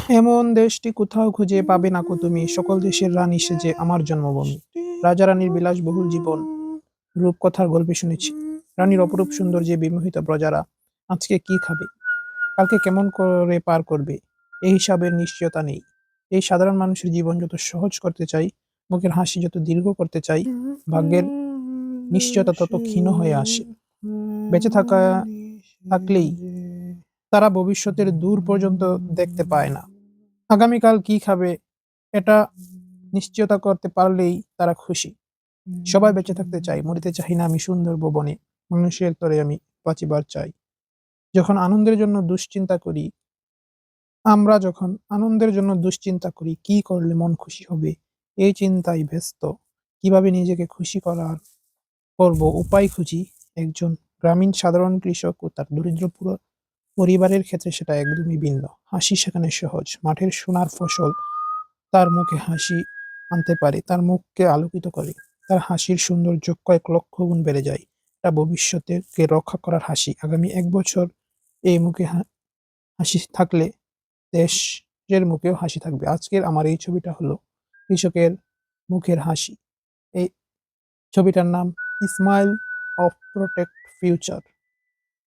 এমন দেশটি কোথাও খুঁজে পাবে না কো তুমি, সকল দেশের রানী সেজে আমার জন্মভূমি। রাজা রানীর বিলাসবহুল জীবন, রূপকথার গল্পে শুনেছি। রানীর অপরূপ সৌন্দর্যে বিমোহিত প্রজারা আজকে কি খাবে, কালকে কেমন করে পার করবে, এই হিসাবের নিশ্চয়তা নেই। এই সাধারণ মানুষের জীবন যত সহজ করতে চাই, মুখের হাসি যত দীর্ঘ করতে চাই, ভাগ্যের নিশ্চয়তা তত ক্ষীণ হয়ে আসে। বেঁচে থাকলেই তারা ভবিষ্যতের দূর পর্যন্ত দেখতে পায় না। আগামীকাল কি খাবে এটা নিশ্চয়তা করতে পারলেই তারা খুশি। সবাই বেঁচে থাকতে চাই, মরিতে চাই না আমি সুন্দর ভবনে, মানুষের তরে আমি বাঁচিবার চাই। যখন আনন্দের জন্য দুশ্চিন্তা করি আমরা যখন আনন্দের জন্য দুশ্চিন্তা করি, কি করলে মন খুশি হবে, এই চিন্তায় ব্যস্ত। কিভাবে নিজেকে খুশি করব উপায় খুঁজি। একজন গ্রামীণ সাধারণ কৃষক ও তার দরিদ্র পুরো পরিবারের ক্ষেত্রে সেটা একদমই ভিন্ন। হাসি সেখানে সহজ। মাঠের সোনার ফসল তার মুখে হাসি আনতে পারে, তার মুখকে আলোকিত করে। তার হাসির সৌন্দর্য কয়েক লক্ষ গুণ বেড়ে যায়। এটা ভবিষ্যতেকে রক্ষা করার হাসি। আগামী ১ বছর এই মুখে হাসি থাকলে দেশের মুখেও হাসি থাকবে। আজকের আমার এই ছবিটা হলো কৃষকের মুখের হাসি। এই ছবিটার নাম স্মাইল অফ প্রোটেক্ট ফিউচার।